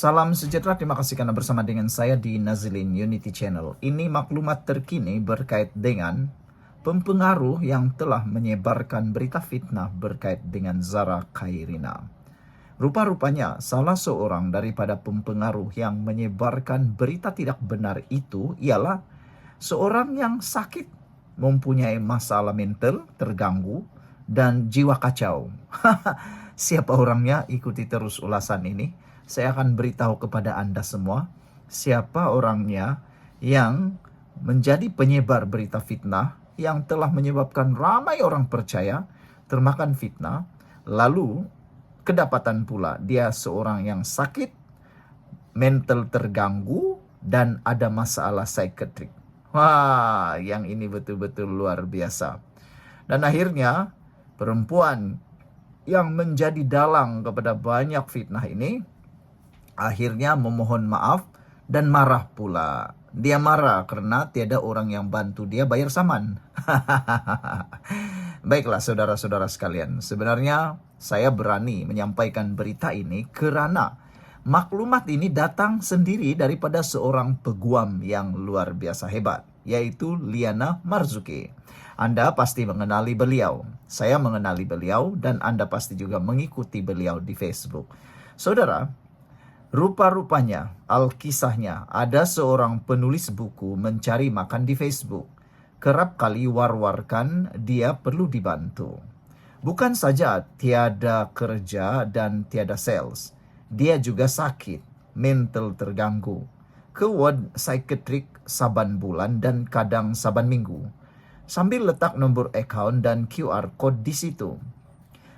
Salam sejahtera, terima kasih karena bersama dengan saya di Nazilin Unity Channel. Ini maklumat terkini berkait dengan pempengaruh yang telah menyebarkan berita fitnah berkait dengan Zara Khairina. Rupa-rupanya salah seorang daripada pempengaruh yang menyebarkan berita tidak benar itu ialah seorang yang sakit, mempunyai masalah mental, terganggu, dan jiwa kacau. Siapa orangnya? Ikuti terus ulasan ini. Saya akan beritahu kepada Anda semua siapa orangnya yang menjadi penyebar berita fitnah yang telah menyebabkan ramai orang percaya termakan fitnah. Lalu kedapatan pula dia seorang yang sakit, mental terganggu, dan ada masalah psikiatrik. Wah, yang ini betul-betul luar biasa. Dan akhirnya perempuan yang menjadi dalang kepada banyak fitnah ini akhirnya memohon maaf dan marah pula. Dia marah karena tiada orang yang bantu dia bayar saman. Baiklah saudara-saudara sekalian, sebenarnya saya berani menyampaikan berita ini karena maklumat ini datang sendiri daripada seorang peguam yang luar biasa hebat, yaitu Liana Marzuki. Anda pasti mengenali beliau, saya mengenali beliau, dan Anda pasti juga mengikuti beliau di Facebook. Saudara, rupa-rupanya, alkisahnya, ada seorang penulis buku mencari makan di Facebook. Kerap kali war-warkan dia perlu dibantu. Bukan saja tiada kerja dan tiada sales, dia juga sakit, mental terganggu, ke ward psikiatrik saban bulan dan kadang saban minggu, sambil letak nombor account dan QR code di situ.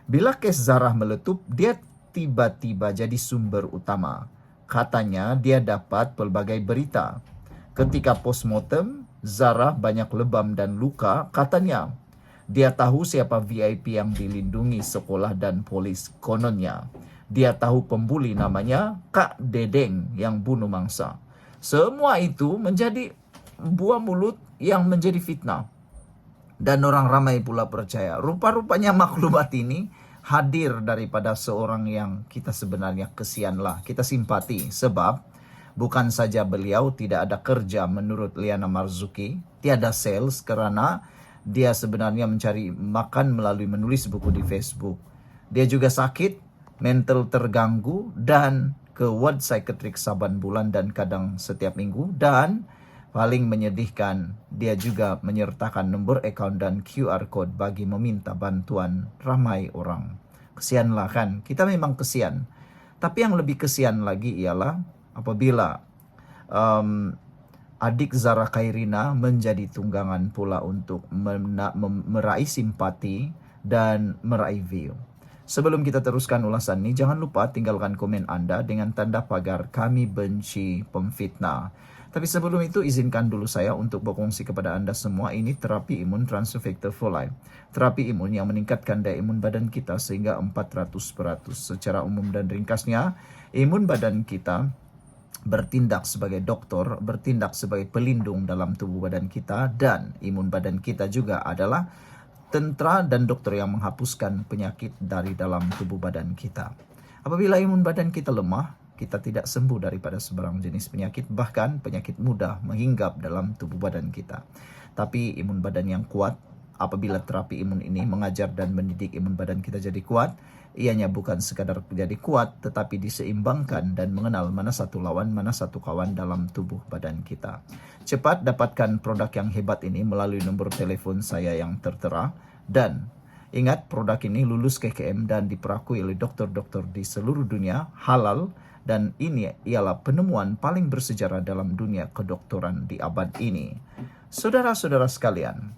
Bila kes Zara meletup, dia tiba-tiba jadi sumber utama. Katanya dia dapat pelbagai berita. Ketika postmortem, Zara banyak lebam dan luka, katanya dia tahu siapa VIP yang dilindungi sekolah dan polis kononnya. Dia tahu pembuli namanya Kak Dedeng yang bunuh mangsa. Semua itu menjadi buah mulut yang menjadi fitnah. Dan orang ramai pula percaya. Rupa-rupanya maklumat ini hadir daripada seorang yang kita sebenarnya kesianlah, kita simpati. Sebab bukan saja beliau tidak ada kerja menurut Liana Marzuki, tiada sales karena dia sebenarnya mencari makan melalui menulis buku di Facebook. Dia juga sakit, mental terganggu, dan ke ward psikiatrik saban bulan dan kadang setiap minggu. Dan paling menyedihkan, dia juga menyertakan nombor account dan QR code bagi meminta bantuan ramai orang. Kesianlah kan? Kita memang kesian. Tapi yang lebih kesian lagi ialah apabila adik Zara Khairina menjadi tunggangan pula untuk meraih simpati dan meraih view. Sebelum kita teruskan ulasan ini, jangan lupa tinggalkan komen Anda dengan tanda pagar kami benci pemfitnah. Tapi sebelum itu, izinkan dulu saya untuk berkongsi kepada Anda semua, ini terapi imun Transfer Factor for Life. Terapi imun yang meningkatkan daya imun badan kita sehingga 400%. Secara umum dan ringkasnya, imun badan kita bertindak sebagai doktor, bertindak sebagai pelindung dalam tubuh badan kita, dan imun badan kita juga adalah tentara dan dokter yang menghapuskan penyakit dari dalam tubuh badan kita. Apabila imun badan kita lemah, kita tidak sembuh daripada sebarang jenis penyakit, bahkan penyakit mudah menghinggap dalam tubuh badan kita. Tapi imun badan yang kuat, apabila terapi imun ini mengajar dan mendidik imun badan kita jadi kuat, ianya bukan sekadar jadi kuat, tetapi diseimbangkan dan mengenal mana satu lawan, mana satu kawan dalam tubuh badan kita. Cepat dapatkan produk yang hebat ini melalui nomor telepon saya yang tertera. Dan ingat, produk ini lulus KKM dan diperakui oleh dokter-dokter di seluruh dunia, halal, dan ini ialah penemuan paling bersejarah dalam dunia kedokteran di abad ini. Saudara-saudara sekalian,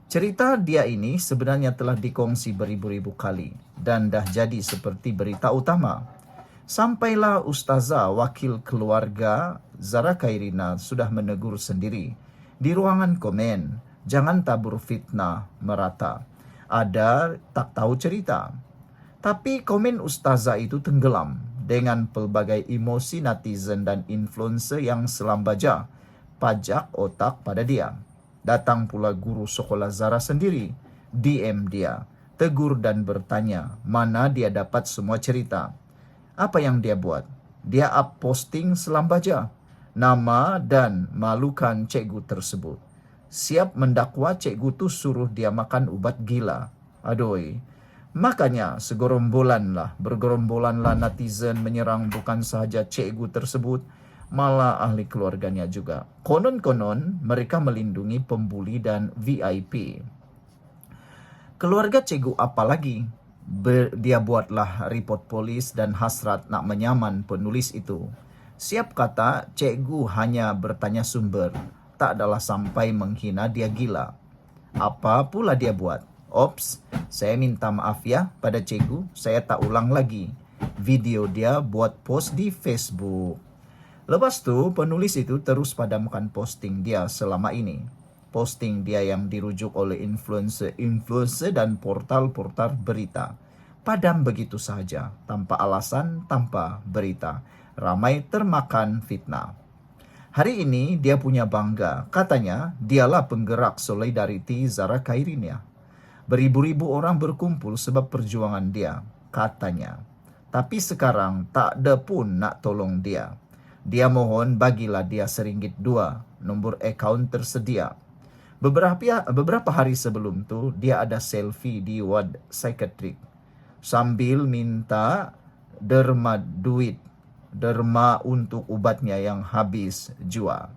cerita dia ini sebenarnya telah dikongsi beribu-ribu kali dan dah jadi seperti berita utama. Sampailah ustazah wakil keluarga Zara Khairina sudah menegur sendiri di ruangan komen, jangan tabur fitnah merata. Ada tak tahu cerita. Tapi komen ustazah itu tenggelam dengan pelbagai emosi netizen dan influencer yang selambaja pajak otak pada dia. Datang pula guru sekolah Zara sendiri, DM dia, tegur dan bertanya mana dia dapat semua cerita. Apa yang dia buat? dia up posting selambaja nama dan malukan cikgu tersebut. Siap mendakwa cikgu tu suruh dia makan ubat gila. Aduh. Makanya bergerombolanlah netizen menyerang bukan sahaja cikgu tersebut, malah ahli keluarganya juga. Konon-konon mereka melindungi pembuli dan VIP. Keluarga cikgu apa lagi? Dia buatlah report polis dan hasrat nak menyaman penulis itu. Siap kata cikgu hanya bertanya sumber, tak adalah sampai menghina dia gila. Apa pula dia buat? Ops, saya minta maaf ya pada cikgu, saya tak ulang lagi. Video dia buat post di Facebook. Lepas tu penulis itu terus padamkan posting dia selama ini. Posting dia yang dirujuk oleh influencer dan portal-portal berita. Padam begitu sahaja, tanpa alasan, tanpa berita. Ramai termakan fitnah. Hari ini dia punya bangga, katanya dialah penggerak solidariti Zara Khairinah. Beribu-ribu orang berkumpul sebab perjuangan dia, katanya. Tapi sekarang tak ada pun nak tolong dia. Dia mohon bagilah dia RM1 nombor akaun tersedia. Beberapa hari sebelum tu, dia ada selfie di ward psikiatrik sambil minta derma untuk ubatnya yang habis jua.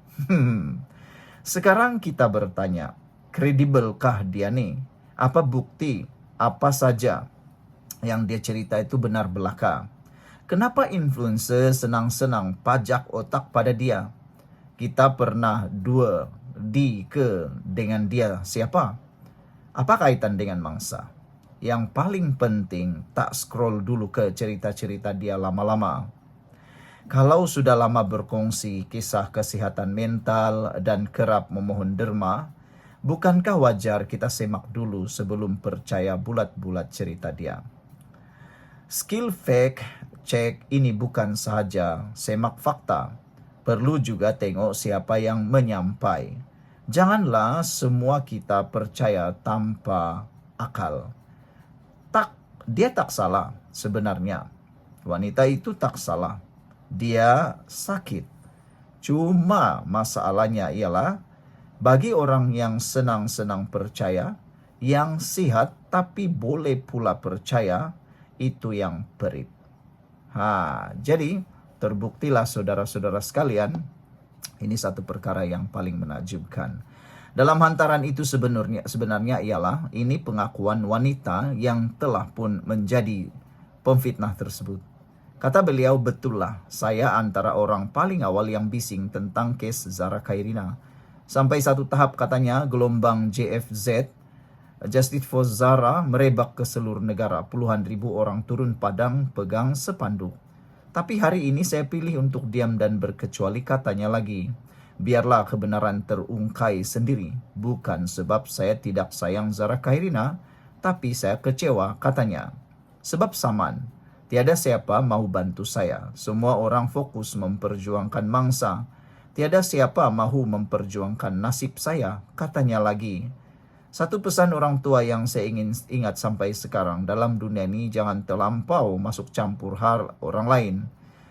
Sekarang kita bertanya, kredibelkah dia nih? Apa bukti, apa saja yang dia cerita itu benar belaka? Kenapa influencer senang-senang pajak otak pada dia? Kita pernah dengan dia siapa? Apa kaitan dengan mangsa? Yang paling penting, tak scroll dulu ke cerita-cerita dia lama-lama. Kalau sudah lama berkongsi kisah kesehatan mental dan kerap memohon derma, bukankah wajar kita semak dulu sebelum percaya bulat-bulat cerita dia? Skill fact check ini bukan sahaja semak fakta, perlu juga tengok siapa yang menyampai. Janganlah semua kita percaya tanpa akal. Dia tak salah sebenarnya. Wanita itu tak salah. Dia sakit. Cuma masalahnya ialah bagi orang yang senang-senang percaya, yang sihat tapi boleh pula percaya, itu yang perit. Jadi terbuktilah saudara-saudara sekalian, ini satu perkara yang paling menakjubkan. Dalam hantaran itu sebenarnya ialah ini pengakuan wanita yang telah pun menjadi pemfitnah tersebut. Kata beliau, betullah saya antara orang paling awal yang bising tentang kes Zara Khairinah. Sampai satu tahap katanya gelombang JFZ, Justice for Zara, merebak ke seluruh negara. Puluhan ribu orang turun padang pegang sepanduk. Tapi hari ini saya pilih untuk diam dan berkecuali, katanya lagi. Biarlah kebenaran terungkai sendiri. Bukan sebab saya tidak sayang Zara Khairinah, tapi saya kecewa, katanya. Sebab saman, tiada siapa mau bantu saya. Semua orang fokus memperjuangkan mangsa. Tiada siapa mahu memperjuangkan nasib saya, katanya lagi. Satu pesan orang tua yang saya ingin ingat sampai sekarang, dalam dunia ini jangan terlampau masuk campur hal orang lain.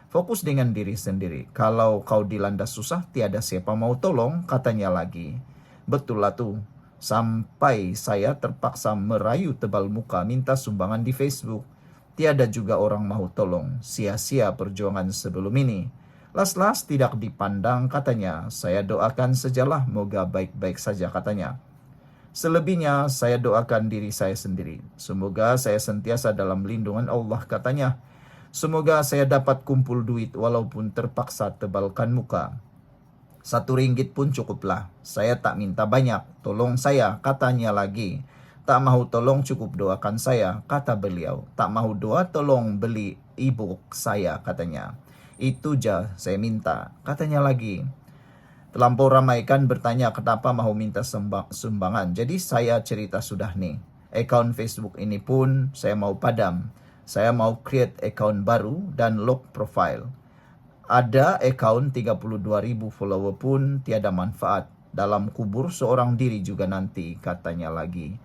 Fokus dengan diri sendiri. Kalau kau dilanda susah, tiada siapa mau tolong, katanya lagi. Betul lah tuh. Sampai saya terpaksa merayu tebal muka minta sumbangan di Facebook. Tiada juga orang mau tolong. Sia-sia perjuangan sebelum ini. Las-las tidak dipandang, katanya. Saya doakan sajalah, moga baik-baik saja, katanya. Selebihnya saya doakan diri saya sendiri. Semoga saya sentiasa dalam lindungan Allah, katanya. Semoga saya dapat kumpul duit walaupun terpaksa tebalkan muka. RM1 pun cukuplah. Saya tak minta banyak. Tolong saya, katanya lagi. Tak mahu tolong, cukup doakan saya, kata beliau. Tak mahu doa, tolong beli e-book saya, katanya. Itu je saya minta, katanya lagi. Terlampau ramai kan bertanya kenapa mahu minta sumbangan. Jadi saya cerita sudah nih. Akaun Facebook ini pun saya mau padam. Saya mau create akaun baru dan lock profile. Ada akaun 32,000 follower pun tiada manfaat. Dalam kubur seorang diri juga nanti, katanya lagi.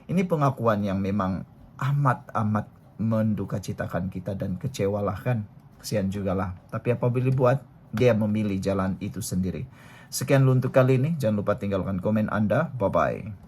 Ini pengakuan yang memang amat-amat mendukacitakan kita dan kecewalah kan. kesian juga lah. Tapi apa boleh buat, dia memilih jalan itu sendiri. Sekian dulu untuk kali ini, jangan lupa tinggalkan komen Anda. Bye-bye.